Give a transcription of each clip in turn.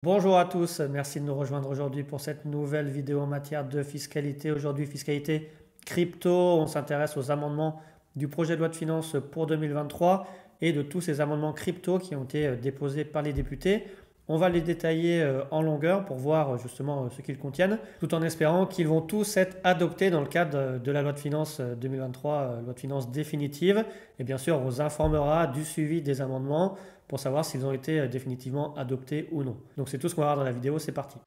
Bonjour à tous, merci de nous rejoindre aujourd'hui pour cette nouvelle vidéo en matière de fiscalité. Aujourd'hui, fiscalité crypto, on s'intéresse aux amendements du projet de loi de finances pour 2023 et de tous ces amendements crypto qui ont été déposés par les députés. On va les détailler en longueur pour voir justement ce qu'ils contiennent, tout en espérant qu'ils vont tous être adoptés dans le cadre de la loi de finances 2023, loi de finances définitive. Et bien sûr, on vous informera du suivi des amendements pour savoir s'ils ont été définitivement adoptés ou non. Donc c'est tout ce qu'on va voir dans la vidéo, c'est parti.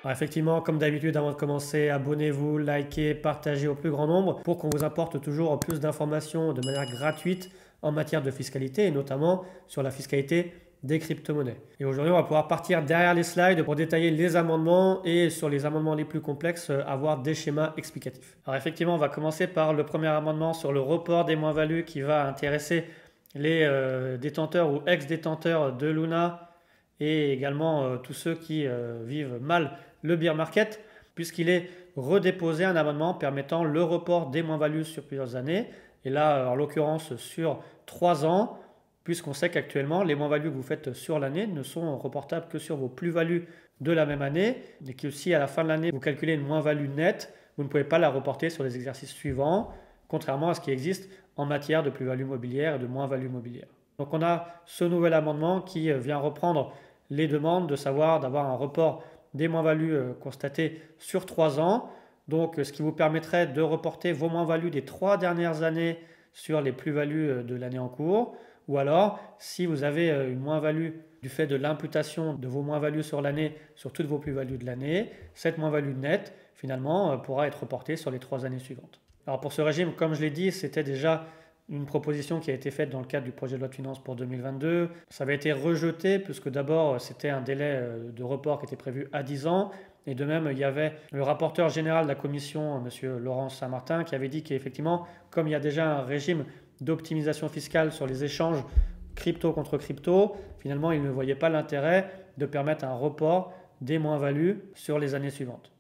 Alors effectivement, comme d'habitude, avant de commencer, abonnez-vous, likez, partagez au plus grand nombre pour qu'on vous apporte toujours plus d'informations de manière gratuite en matière de fiscalité et notamment sur la fiscalité des crypto-monnaies. Et aujourd'hui, on va pouvoir partir derrière les slides pour détailler les amendements et sur les amendements les plus complexes, avoir des schémas explicatifs. Alors effectivement, on va commencer par le premier amendement sur le report des moins-values qui va intéresser les détenteurs ou ex-détenteurs de Luna et également tous ceux qui vivent mal le bear market, puisqu'il est redéposé un amendement permettant le report des moins-values sur plusieurs années, et là en l'occurrence sur 3 ans, puisqu'on sait qu'actuellement les moins-values que vous faites sur l'année ne sont reportables que sur vos plus-values de la même année, et que si à la fin de l'année vous calculez une moins-value nette, vous ne pouvez pas la reporter sur les exercices suivants, contrairement à ce qui existe en matière de plus-value mobilière et de moins-value mobilière. Donc on a ce nouvel amendement qui vient reprendre les demandes de savoir d'avoir un report des moins-values constatées sur 3 ans. Donc ce qui vous permettrait de reporter vos moins-values des 3 dernières années sur les plus-values de l'année en cours. Ou alors, si vous avez une moins-value du fait de l'imputation de vos moins-values sur l'année sur toutes vos plus-values de l'année, cette moins-value nette, finalement, pourra être reportée sur les 3 années suivantes. Alors pour ce régime, comme je l'ai dit, c'était déjà une proposition qui a été faite dans le cadre du projet de loi de finances pour 2022. Ça avait été rejeté puisque d'abord c'était un délai de report qui était prévu à 10 ans. Et de même, il y avait le rapporteur général de la commission, M. Laurent Saint-Martin, qui avait dit qu'effectivement, comme il y a déjà un régime d'optimisation fiscale sur les échanges crypto contre crypto, finalement, il ne voyait pas l'intérêt de permettre un report des moins-values sur les années suivantes.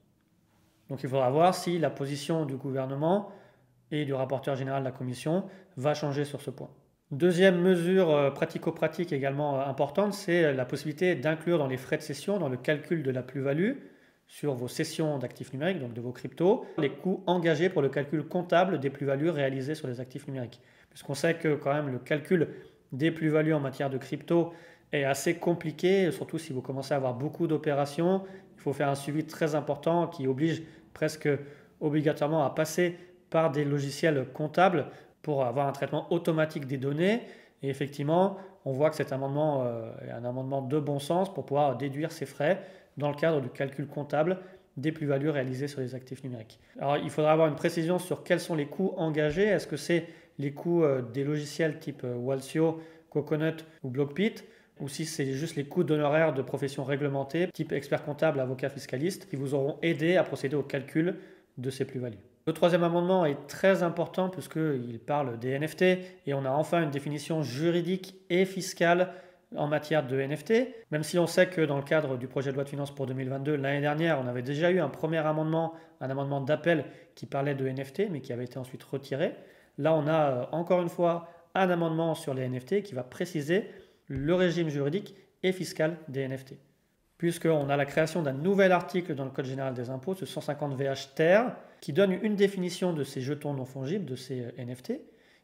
Donc il faudra voir si la position du gouvernement et du rapporteur général de la commission va changer sur ce point. Deuxième mesure pratico-pratique également importante, c'est la possibilité d'inclure dans les frais de cession, dans le calcul de la plus-value sur vos cessions d'actifs numériques, donc de vos cryptos, les coûts engagés pour le calcul comptable des plus-values réalisées sur les actifs numériques. Puisqu'on sait que quand même le calcul des plus-values en matière de crypto est assez compliqué, surtout si vous commencez à avoir beaucoup d'opérations. Il faut faire un suivi très important qui oblige presque obligatoirement à passer par des logiciels comptables pour avoir un traitement automatique des données. Et effectivement, on voit que cet amendement est un amendement de bon sens pour pouvoir déduire ces frais dans le cadre du calcul comptable des plus-values réalisées sur les actifs numériques. Alors, il faudra avoir une précision sur quels sont les coûts engagés. Est-ce que c'est les coûts des logiciels type Walsio, Coconut ou Blockbit, ou si c'est juste les coûts d'honoraires de professions réglementées, type expert comptable, avocat fiscaliste, qui vous auront aidé à procéder au calcul de ces plus-values. Le troisième amendement est très important puisqu'il parle des NFT et on a enfin une définition juridique et fiscale en matière de NFT, même si on sait que dans le cadre du projet de loi de finances pour 2022, l'année dernière, on avait déjà eu un premier amendement, un amendement d'appel qui parlait de NFT, mais qui avait été ensuite retiré. Là, on a encore une fois un amendement sur les NFT qui va préciser le régime juridique et fiscal des NFT. Puisqu'on a la création d'un nouvel article dans le Code général des impôts, ce 150 VH TER, qui donne une définition de ces jetons non fongibles, de ces NFT,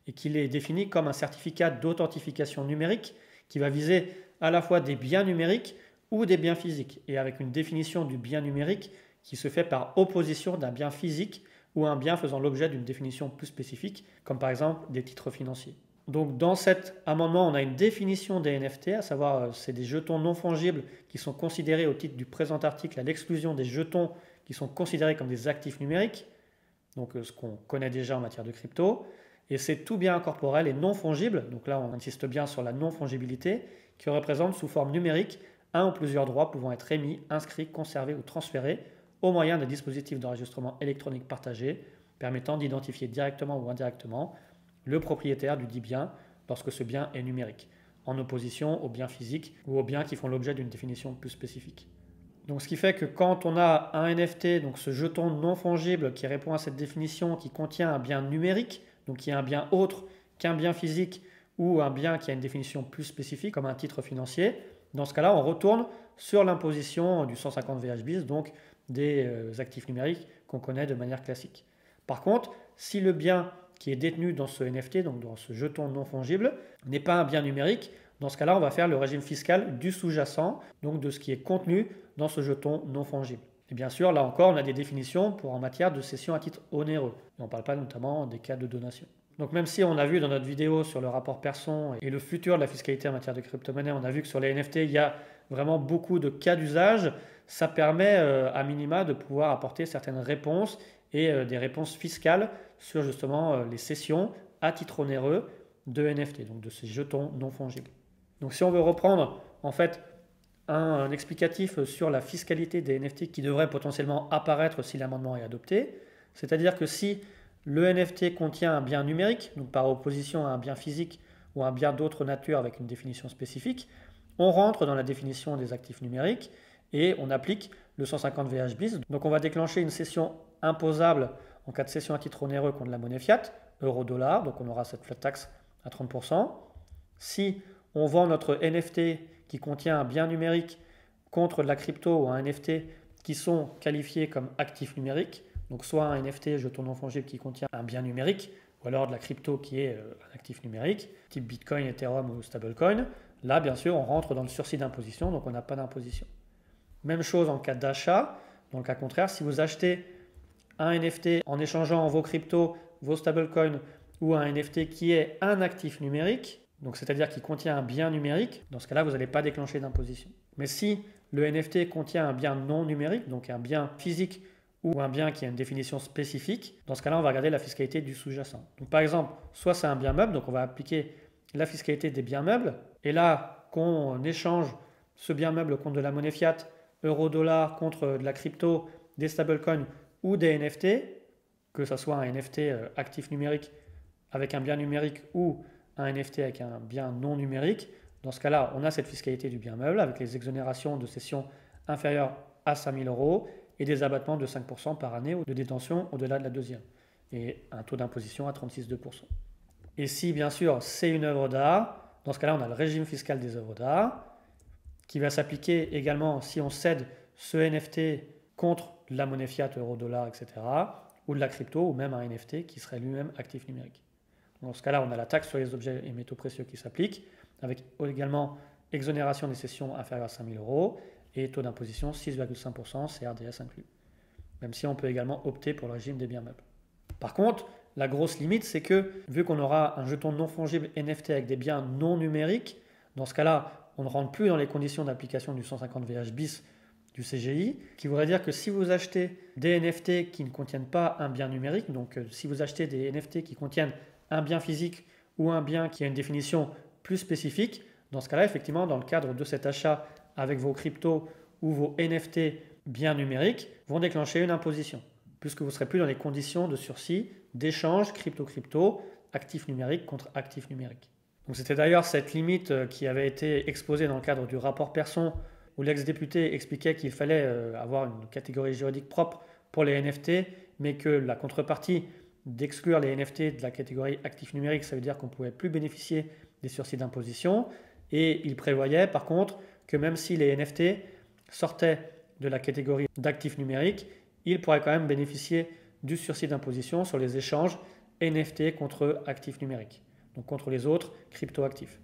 et qui les définit comme un certificat d'authentification numérique qui va viser à la fois des biens numériques ou des biens physiques, et avec une définition du bien numérique qui se fait par opposition d'un bien physique ou un bien faisant l'objet d'une définition plus spécifique, comme par exemple des titres financiers. Donc dans cet amendement, on a une définition des NFT, à savoir c'est des jetons non fongibles qui sont considérés au titre du présent article à l'exclusion des jetons qui sont considérés comme des actifs numériques, donc ce qu'on connaît déjà en matière de crypto. Et c'est tout bien incorporel et non fongible, donc là on insiste bien sur la non-fongibilité, qui représente sous forme numérique un ou plusieurs droits pouvant être émis, inscrits, conservés ou transférés au moyen d'un dispositif d'enregistrement électronique partagé permettant d'identifier directement ou indirectement le propriétaire du dit bien lorsque ce bien est numérique, en opposition aux biens physiques ou aux biens qui font l'objet d'une définition plus spécifique. Donc ce qui fait que quand on a un NFT, donc ce jeton non fongible qui répond à cette définition, qui contient un bien numérique, donc qui est un bien autre qu'un bien physique ou un bien qui a une définition plus spécifique comme un titre financier, dans ce cas-là, on retourne sur l'imposition du 150 VH bis, donc des actifs numériques qu'on connaît de manière classique. Par contre, si le bien qui est détenu dans ce NFT, donc dans ce jeton non fongible, n'est pas un bien numérique, dans ce cas-là, on va faire le régime fiscal du sous-jacent, donc de ce qui est contenu dans ce jeton non fongible. Et bien sûr, là encore, on a des définitions pour en matière de cession à titre onéreux. Et on ne parle pas notamment des cas de donation. Donc même si on a vu dans notre vidéo sur le rapport Persson et le futur de la fiscalité en matière de crypto-monnaie, on a vu que sur les NFT, il y a vraiment beaucoup de cas d'usage, ça permet à minima de pouvoir apporter certaines réponses et des réponses fiscales sur justement les cessions à titre onéreux de NFT, donc de ces jetons non fongibles. Donc si on veut reprendre en fait un explicatif sur la fiscalité des NFT qui devrait potentiellement apparaître si l'amendement est adopté, c'est-à-dire que si le NFT contient un bien numérique, donc par opposition à un bien physique ou un bien d'autre nature avec une définition spécifique, on rentre dans la définition des actifs numériques et on applique le 150 VH bis. Donc on va déclencher une cession imposable en cas de cession à titre onéreux contre la monnaie fiat, euro-dollar, donc on aura cette flat tax à 30%. Si on vend notre NFT qui contient un bien numérique contre de la crypto ou un NFT qui sont qualifiés comme actifs numériques, donc soit un NFT jeton non fongible qui contient un bien numérique, ou alors de la crypto qui est un actif numérique, type Bitcoin, Ethereum ou stablecoin, là bien sûr on rentre dans le sursis d'imposition, donc on n'a pas d'imposition. Même chose en cas d'achat, dans le cas contraire, si vous achetez un NFT en échangeant vos cryptos, vos stablecoins ou un NFT qui est un actif numérique, donc c'est-à-dire qui contient un bien numérique, dans ce cas-là vous n'allez pas déclencher d'imposition. Mais si le NFT contient un bien non numérique, donc un bien physique ou un bien qui a une définition spécifique, dans ce cas-là, on va regarder la fiscalité du sous-jacent. Donc par exemple, soit c'est un bien meuble, donc on va appliquer la fiscalité des biens meubles, et là, qu'on échange ce bien meuble contre de la monnaie fiat, euro-dollar, contre de la crypto, des stablecoins ou des NFT, que ce soit un NFT actif numérique avec un bien numérique ou un NFT avec un bien non numérique, dans ce cas-là, on a cette fiscalité du bien meuble avec les exonérations de cession inférieures à 5 000 € et des abattements de 5% par année ou de détention au-delà de la deuxième, et un taux d'imposition à 36,2%. Et si bien sûr c'est une œuvre d'art, dans ce cas-là on a le régime fiscal des œuvres d'art qui va s'appliquer également si on cède ce NFT contre de la monnaie fiat, euro, dollar, etc. ou de la crypto ou même un NFT qui serait lui-même actif numérique. Dans ce cas-là on a la taxe sur les objets et métaux précieux qui s'applique avec également exonération des cessions inférieures à 5 000 € et taux d'imposition 6,5%, CRDS inclus. Même si on peut également opter pour le régime des biens meubles. Par contre, la grosse limite, c'est que vu qu'on aura un jeton non fongible NFT avec des biens non numériques, dans ce cas-là, on ne rentre plus dans les conditions d'application du 150 VH bis du CGI, qui voudrait dire que si vous achetez des NFT qui ne contiennent pas un bien numérique, donc si vous achetez des NFT qui contiennent un bien physique ou un bien qui a une définition plus spécifique, dans ce cas-là, effectivement, dans le cadre de cet achat avec vos cryptos ou vos NFT bien numériques, vont déclencher une imposition, puisque vous ne serez plus dans les conditions de sursis d'échange crypto-crypto, actif numérique contre actif numérique. Donc c'était d'ailleurs cette limite qui avait été exposée dans le cadre du rapport Persson, où l'ex-député expliquait qu'il fallait avoir une catégorie juridique propre pour les NFT, mais que la contrepartie d'exclure les NFT de la catégorie actif numérique, ça veut dire qu'on ne pouvait plus bénéficier des sursis d'imposition. Et il prévoyait par contre que même si les NFT sortaient de la catégorie d'actifs numériques, ils pourraient quand même bénéficier du sursis d'imposition sur les échanges NFT contre actifs numériques, donc contre les autres crypto-actifs.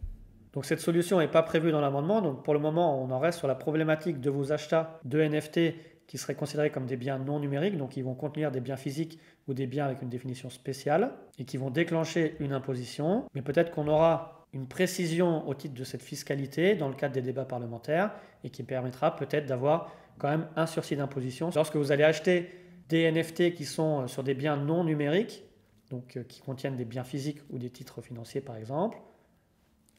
Donc cette solution n'est pas prévue dans l'amendement, donc pour le moment on en reste sur la problématique de vos achats de NFT qui seraient considérés comme des biens non numériques, donc ils vont contenir des biens physiques ou des biens avec une définition spéciale et qui vont déclencher une imposition, mais peut-être qu'on aura une précision au titre de cette fiscalité dans le cadre des débats parlementaires et qui permettra peut-être d'avoir quand même un sursis d'imposition. Lorsque vous allez acheter des NFT qui sont sur des biens non numériques, donc qui contiennent des biens physiques ou des titres financiers par exemple,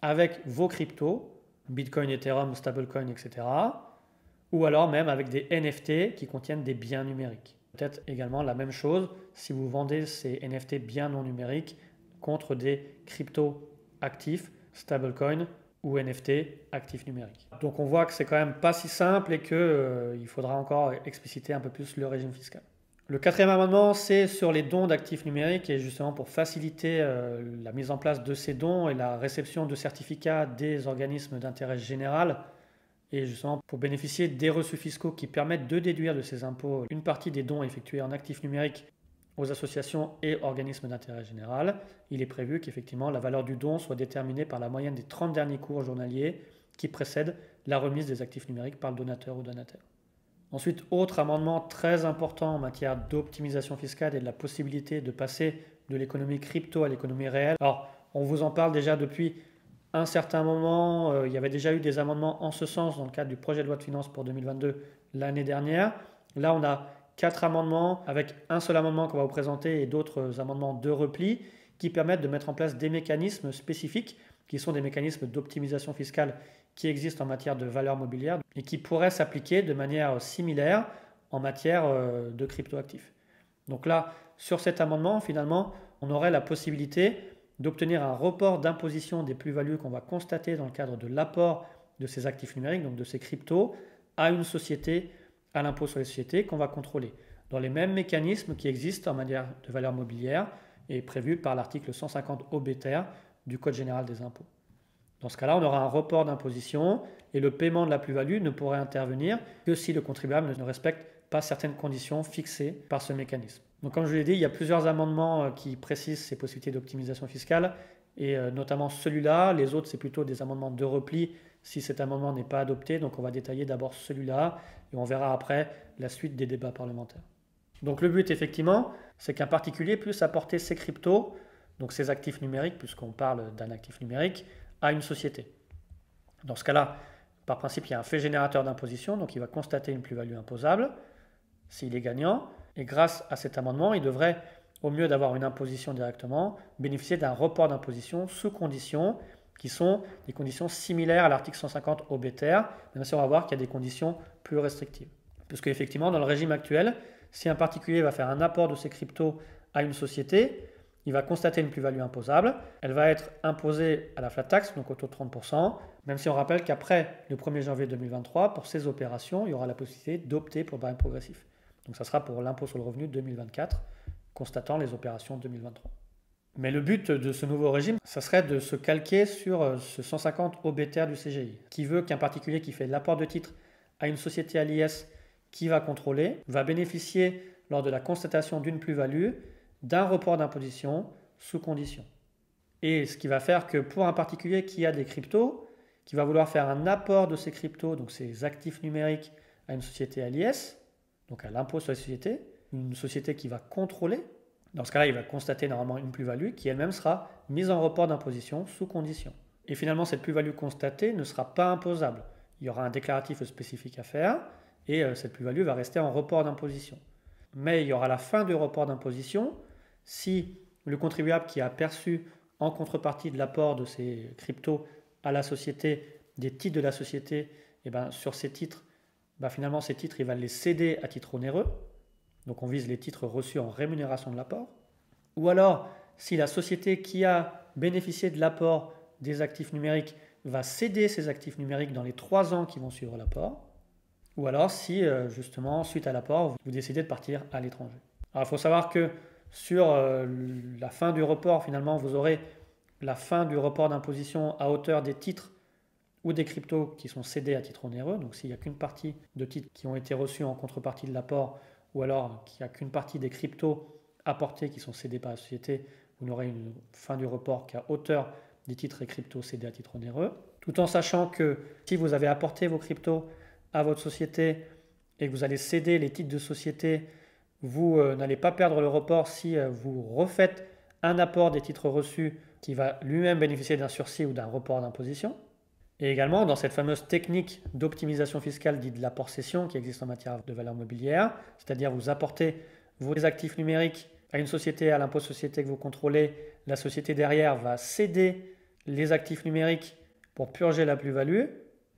avec vos cryptos, Bitcoin, Ethereum, stablecoin, etc. ou alors même avec des NFT qui contiennent des biens numériques. Peut-être également la même chose si vous vendez ces NFT bien non numériques contre des cryptos actifs, stablecoin ou NFT actifs numériques. Donc on voit que c'est quand même pas si simple et qu'il faudra encore expliciter un peu plus le régime fiscal. Le quatrième amendement, c'est sur les dons d'actifs numériques et justement pour faciliter la mise en place de ces dons et la réception de certificats des organismes d'intérêt général et justement pour bénéficier des reçus fiscaux qui permettent de déduire de ces impôts une partie des dons effectués en actifs numériques aux associations et organismes d'intérêt général. Il est prévu qu'effectivement la valeur du don soit déterminée par la moyenne des 30 derniers cours journaliers qui précèdent la remise des actifs numériques par le donateur ou donateur. Ensuite, autre amendement très important en matière d'optimisation fiscale et de la possibilité de passer de l'économie crypto à l'économie réelle. Alors, on vous en parle déjà depuis un certain moment. Il y avait déjà eu des amendements en ce sens dans le cadre du projet de loi de finances pour 2022 l'année dernière. Là, on a 4 amendements avec un seul amendement qu'on va vous présenter et d'autres amendements de repli qui permettent de mettre en place des mécanismes spécifiques qui sont des mécanismes d'optimisation fiscale qui existent en matière de valeur mobilière et qui pourraient s'appliquer de manière similaire en matière de cryptoactifs. Donc là, sur cet amendement, finalement, on aurait la possibilité d'obtenir un report d'imposition des plus-values qu'on va constater dans le cadre de l'apport de ces actifs numériques, donc de ces cryptos, à une société, à l'impôt sur les sociétés qu'on va contrôler, dans les mêmes mécanismes qui existent en matière de valeur mobilière et prévus par l'article 150 OBTR du Code général des impôts. Dans ce cas-là, on aura un report d'imposition et le paiement de la plus-value ne pourrait intervenir que si le contribuable ne respecte pas certaines conditions fixées par ce mécanisme. Donc comme je vous l'ai dit, il y a plusieurs amendements qui précisent ces possibilités d'optimisation fiscale et notamment celui-là. Les autres, c'est plutôt des amendements de repli si cet amendement n'est pas adopté. Donc on va détailler d'abord celui-là et on verra après la suite des débats parlementaires. Donc le but, effectivement, c'est qu'un particulier puisse apporter ses cryptos, donc ses actifs numériques, puisqu'on parle d'un actif numérique, à une société. Dans ce cas-là, par principe, il y a un fait générateur d'imposition, donc il va constater une plus-value imposable s'il est gagnant. Et grâce à cet amendement, il devrait, au mieux d'avoir une imposition directement, bénéficier d'un report d'imposition sous conditions qui sont des conditions similaires à l'article 150 OBTR, même si on va voir qu'il y a des conditions plus restrictives. Puisque effectivement, dans le régime actuel, si un particulier va faire un apport de ses cryptos à une société, il va constater une plus-value imposable. Elle va être imposée à la flat tax, donc au taux de 30%, même si on rappelle qu'après le 1er janvier 2023, pour ces opérations, il y aura la possibilité d'opter pour le barème progressif. Donc ça sera pour l'impôt sur le revenu 2024, constatant les opérations 2023. Mais le but de ce nouveau régime, ça serait de se calquer sur ce 150 OBTR du CGI, qui veut qu'un particulier qui fait l'apport de titres à une société à l'IS qui va contrôler, va bénéficier lors de la constatation d'une plus-value d'un report d'imposition sous condition. Et ce qui va faire que pour un particulier qui a des cryptos, qui va vouloir faire un apport de ces cryptos, donc ces actifs numériques, à une société à l'IS, donc à l'impôt sur les sociétés, une société qui va contrôler, dans ce cas-là, il va constater normalement une plus-value qui elle-même sera mise en report d'imposition sous condition. Et finalement, cette plus-value constatée ne sera pas imposable. Il y aura un déclaratif spécifique à faire et cette plus-value va rester en report d'imposition. Mais il y aura la fin du report d'imposition si le contribuable qui a perçu en contrepartie de l'apport de ces cryptos à la société, des titres de la société, et sur ces titres, finalement ces titres, il va les céder à titre onéreux. Donc on vise les titres reçus en rémunération de l'apport. Ou alors, si la société qui a bénéficié de l'apport des actifs numériques va céder ces actifs numériques dans les 3 ans qui vont suivre l'apport. Ou alors si, justement, suite à l'apport, vous décidez de partir à l'étranger. Alors il faut savoir que sur la fin du report, finalement, vous aurez la fin du report d'imposition à hauteur des titres ou des cryptos qui sont cédés à titre onéreux. Donc s'il n'y a qu'une partie de titres qui ont été reçus en contrepartie de l'apport, ou alors qu'il n'y a qu'une partie des cryptos apportés qui sont cédés par la société, vous n'aurez une fin du report qu'à hauteur des titres et cryptos cédés à titre onéreux. Tout en sachant que si vous avez apporté vos cryptos à votre société et que vous allez céder les titres de société, vous n'allez pas perdre le report si vous refaites un apport des titres reçus qui va lui-même bénéficier d'un sursis ou d'un report d'imposition. Et également, dans cette fameuse technique d'optimisation fiscale dite de l'apport cession qui existe en matière de valeur mobilière, c'est-à-dire vous apportez vos actifs numériques à une société, à l'impôt société que vous contrôlez, la société derrière va céder les actifs numériques pour purger la plus-value,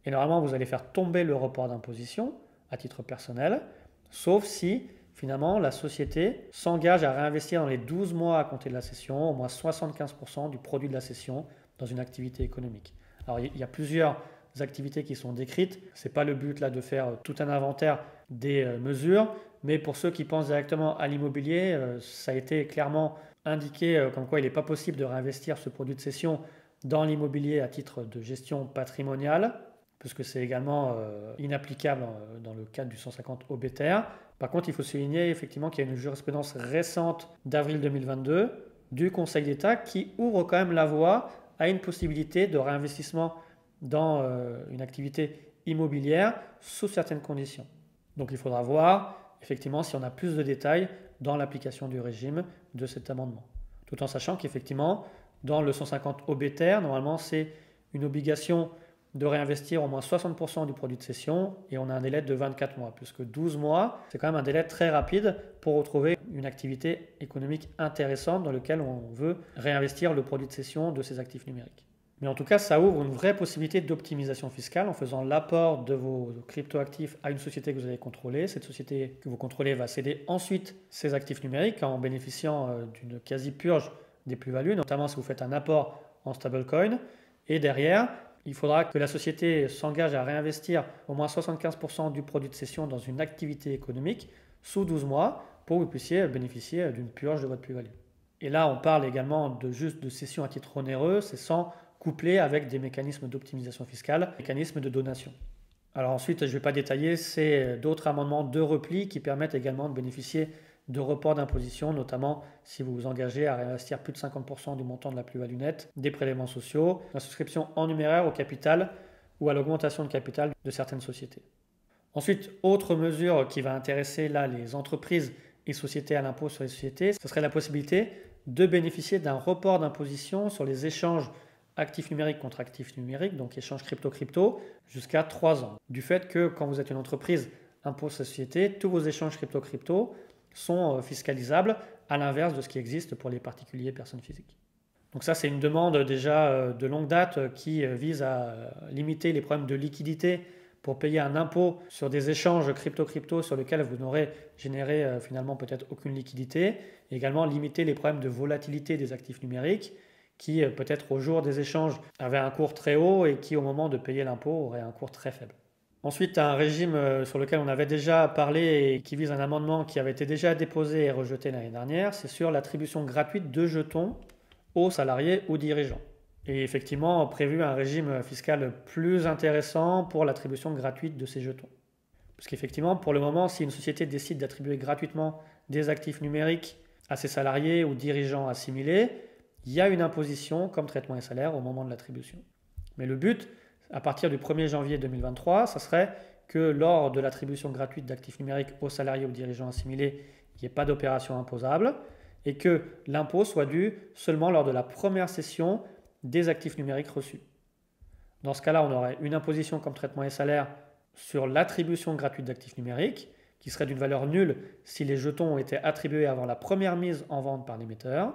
et normalement vous allez faire tomber le report d'imposition à titre personnel, sauf si finalement la société s'engage à réinvestir dans les 12 mois à compter de la cession, au moins 75% du produit de la cession dans une activité économique. Alors il y a plusieurs activités qui sont décrites. Ce n'est pas le but là de faire tout un inventaire des mesures, mais pour ceux qui pensent directement à l'immobilier, ça a été clairement indiqué comme quoi il n'est pas possible de réinvestir ce produit de cession dans l'immobilier à titre de gestion patrimoniale, puisque c'est également inapplicable dans le cadre du 150 OBTR. Par contre, il faut souligner effectivement qu'il y a une jurisprudence récente d'avril 2022 du Conseil d'État qui ouvre quand même la voie à une possibilité de réinvestissement dans une activité immobilière sous certaines conditions. Donc il faudra voir effectivement si on a plus de détails dans l'application du régime de cet amendement. Tout en sachant qu'effectivement, dans le 150 OBTR, normalement c'est une obligation de réinvestir au moins 60% du produit de cession et on a un délai de 24 mois, puisque 12 mois, c'est quand même un délai très rapide pour retrouver une activité économique intéressante dans laquelle on veut réinvestir le produit de cession de ces actifs numériques. Mais en tout cas, ça ouvre une vraie possibilité d'optimisation fiscale en faisant l'apport de vos cryptoactifs à une société que vous allez contrôler. Cette société que vous contrôlez va céder ensuite ces actifs numériques en bénéficiant d'une quasi-purge des plus-values, notamment si vous faites un apport en stablecoin. Et derrière, il faudra que la société s'engage à réinvestir au moins 75% du produit de cession dans une activité économique sous 12 mois pour que vous puissiez bénéficier d'une purge de votre plus-value. Et là, on parle également de juste de cession à titre onéreux, c'est sans coupler avec des mécanismes d'optimisation fiscale, mécanismes de donation. Alors ensuite, je ne vais pas détailler, c'est d'autres amendements de repli qui permettent également de bénéficier de reports d'imposition, notamment si vous vous engagez à réinvestir plus de 50% du montant de la plus-value nette, des prélèvements sociaux, la souscription en numéraire au capital ou à l'augmentation de capital de certaines sociétés. Ensuite, autre mesure qui va intéresser là les entreprises et sociétés à l'impôt sur les sociétés, ce serait la possibilité de bénéficier d'un report d'imposition sur les échanges actifs numériques contre actifs numériques, donc échange crypto-crypto, jusqu'à 3 ans. Du fait que quand vous êtes une entreprise impôt sur les sociétés, tous vos échanges crypto-crypto sont fiscalisables, à l'inverse de ce qui existe pour les particuliers et personnes physiques. Donc ça, c'est une demande déjà de longue date qui vise à limiter les problèmes de liquidité pour payer un impôt sur des échanges crypto-crypto sur lesquels vous n'aurez généré finalement peut-être aucune liquidité, et également limiter les problèmes de volatilité des actifs numériques qui peut-être au jour des échanges avaient un cours très haut et qui au moment de payer l'impôt auraient un cours très faible. Ensuite, un régime sur lequel on avait déjà parlé et qui vise un amendement qui avait été déjà déposé et rejeté l'année dernière, c'est sur l'attribution gratuite de jetons aux salariés ou dirigeants. Et effectivement, prévu un régime fiscal plus intéressant pour l'attribution gratuite de ces jetons. Parce qu'effectivement, pour le moment, si une société décide d'attribuer gratuitement des actifs numériques à ses salariés ou dirigeants assimilés, il y a une imposition comme traitement et salaire au moment de l'attribution. Mais le but, à partir du 1er janvier 2023, ça serait que lors de l'attribution gratuite d'actifs numériques aux salariés ou dirigeants assimilés, il n'y ait pas d'opération imposable et que l'impôt soit dû seulement lors de la première cession des actifs numériques reçus. Dans ce cas-là, on aurait une imposition comme traitement et salaire sur l'attribution gratuite d'actifs numériques qui serait d'une valeur nulle si les jetons ont été attribués avant la première mise en vente par l'émetteur,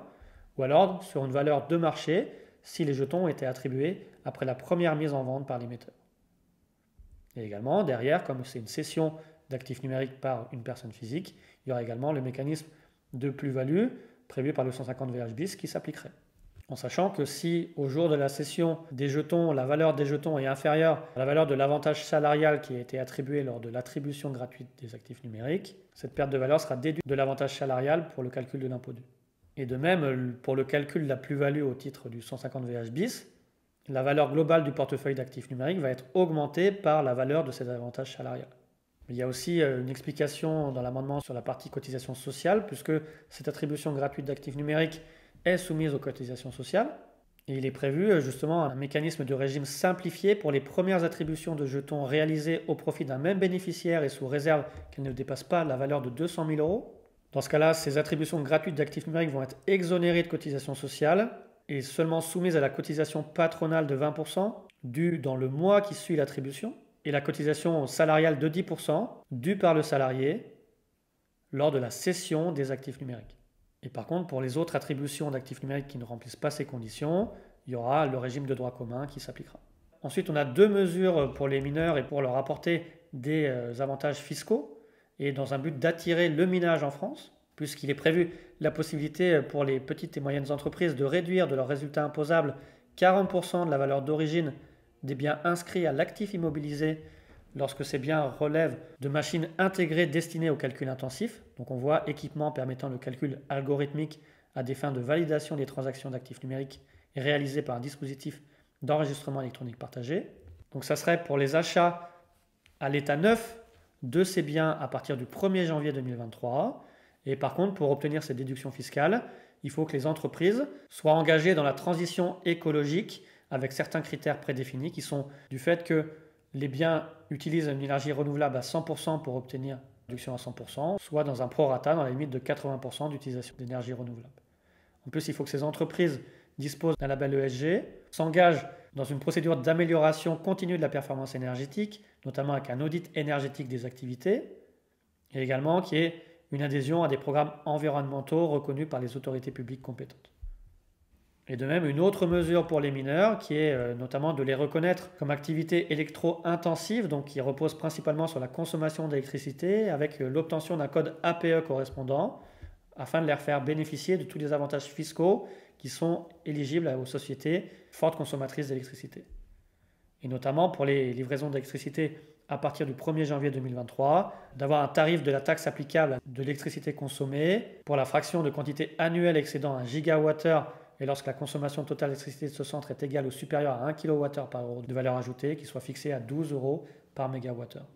ou alors sur une valeur de marché si les jetons ont été attribués après la première mise en vente par l'émetteur. Et également, derrière, comme c'est une cession d'actifs numériques par une personne physique, il y aura également le mécanisme de plus-value prévu par le 150 VH bis qui s'appliquerait. En sachant que si au jour de la cession des jetons, la valeur des jetons est inférieure à la valeur de l'avantage salarial qui a été attribué lors de l'attribution gratuite des actifs numériques, cette perte de valeur sera déduite de l'avantage salarial pour le calcul de l'impôt dû. Et de même, pour le calcul de la plus-value au titre du 150 VH bis, la valeur globale du portefeuille d'actifs numériques va être augmentée par la valeur de ces avantages salariales. Il y a aussi une explication dans l'amendement sur la partie cotisation sociale, puisque cette attribution gratuite d'actifs numériques est soumise aux cotisations sociales. Et il est prévu justement un mécanisme de régime simplifié pour les premières attributions de jetons réalisées au profit d'un même bénéficiaire et sous réserve qu'elles ne dépassent pas la valeur de 200 000 euros. Dans ce cas-là, ces attributions gratuites d'actifs numériques vont être exonérées de cotisations sociales et seulement soumises à la cotisation patronale de 20% due dans le mois qui suit l'attribution et la cotisation salariale de 10% due par le salarié lors de la cession des actifs numériques. Et par contre, pour les autres attributions d'actifs numériques qui ne remplissent pas ces conditions, il y aura le régime de droit commun qui s'appliquera. Ensuite, on a 2 mesures pour les mineurs et pour leur apporter des avantages fiscaux et dans un but d'attirer le minage en France, puisqu'il est prévu la possibilité pour les petites et moyennes entreprises de réduire de leurs résultats imposables 40% de la valeur d'origine des biens inscrits à l'actif immobilisé lorsque ces biens relèvent de machines intégrées destinées au calcul intensif. Donc on voit équipement permettant le calcul algorithmique à des fins de validation des transactions d'actifs numériques réalisées par un dispositif d'enregistrement électronique partagé. Donc ça serait pour les achats à l'état neuf de ces biens à partir du 1er janvier 2023. Et par contre, pour obtenir ces déductions fiscales, il faut que les entreprises soient engagées dans la transition écologique avec certains critères prédéfinis qui sont du fait que les biens utilisent une énergie renouvelable à 100% pour obtenir une réduction à 100%, soit dans un prorata dans la limite de 80% d'utilisation d'énergie renouvelable. En plus, il faut que ces entreprises disposent d'un label ESG, s'engagent dans une procédure d'amélioration continue de la performance énergétique, notamment avec un audit énergétique des activités, et également qu'il y ait une adhésion à des programmes environnementaux reconnus par les autorités publiques compétentes. Et de même, une autre mesure pour les mineurs qui est notamment de les reconnaître comme activité électro-intensive, donc qui repose principalement sur la consommation d'électricité avec l'obtention d'un code APE correspondant afin de les faire bénéficier de tous les avantages fiscaux qui sont éligibles aux sociétés fortes consommatrices d'électricité. Et notamment pour les livraisons d'électricité à partir du 1er janvier 2023, d'avoir un tarif de la taxe applicable de l'électricité consommée pour la fraction de quantité annuelle excédant 1 gigawattheure et lorsque la consommation totale d'électricité de ce centre est égale ou supérieure à 1 kWh par euro de valeur ajoutée, qui soit fixé à 12 euros par mégawattheure.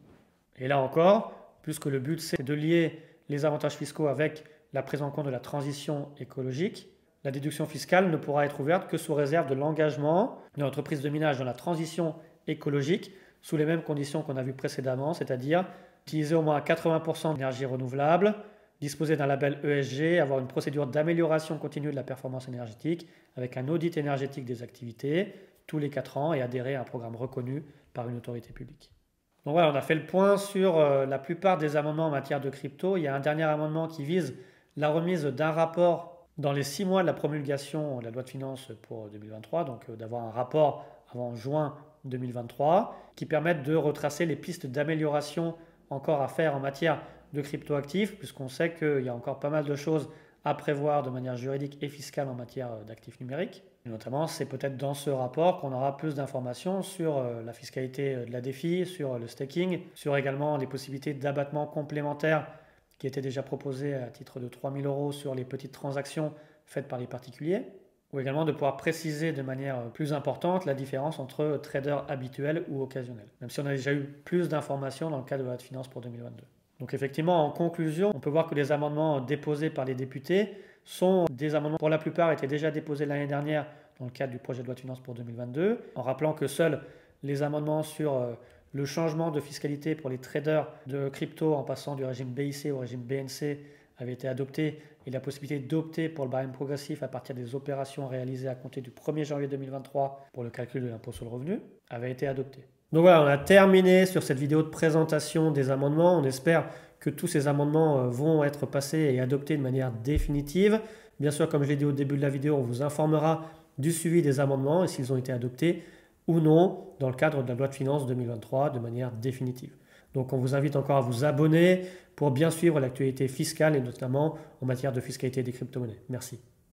Et là encore, puisque le but c'est de lier les avantages fiscaux avec la prise en compte de la transition écologique, la déduction fiscale ne pourra être ouverte que sous réserve de l'engagement de l'entreprise de minage dans la transition écologique sous les mêmes conditions qu'on a vues précédemment, c'est-à-dire utiliser au moins 80% d'énergie renouvelable, disposer d'un label ESG, avoir une procédure d'amélioration continue de la performance énergétique avec un audit énergétique des activités tous les 4 ans et adhérer à un programme reconnu par une autorité publique. Donc voilà, on a fait le point sur la plupart des amendements en matière de crypto. Il y a un dernier amendement qui vise la remise d'un rapport dans les 6 mois de la promulgation de la loi de finances pour 2023, donc d'avoir un rapport avant juin 2023, qui permettent de retracer les pistes d'amélioration encore à faire en matière de cryptoactifs, puisqu'on sait qu'il y a encore pas mal de choses à prévoir de manière juridique et fiscale en matière d'actifs numériques. Et notamment, c'est peut-être dans ce rapport qu'on aura plus d'informations sur la fiscalité de la DeFi, sur le staking, sur également les possibilités d'abattement complémentaires qui étaient déjà proposées à titre de 3 000 € sur les petites transactions faites par les particuliers, ou également de pouvoir préciser de manière plus importante la différence entre traders habituels ou occasionnels, même si on a déjà eu plus d'informations dans le cadre de la loi de finances pour 2022. Donc effectivement, en conclusion, on peut voir que les amendements déposés par les députés sont des amendements, pour la plupart, étaient déjà déposés l'année dernière dans le cadre du projet de loi de finances pour 2022, en rappelant que seuls les amendements sur le changement de fiscalité pour les traders de crypto en passant du régime BIC au régime BNC avait été adopté et la possibilité d'opter pour le barème progressif à partir des opérations réalisées à compter du 1er janvier 2023 pour le calcul de l'impôt sur le revenu avait été adopté. Donc voilà, on a terminé sur cette vidéo de présentation des amendements. On espère que tous ces amendements vont être passés et adoptés de manière définitive. Bien sûr, comme je l'ai dit au début de la vidéo, on vous informera du suivi des amendements et s'ils ont été adoptés ou non dans le cadre de la loi de finances 2023 de manière définitive. Donc on vous invite encore à vous abonner pour bien suivre l'actualité fiscale et notamment en matière de fiscalité des crypto-monnaies. Merci.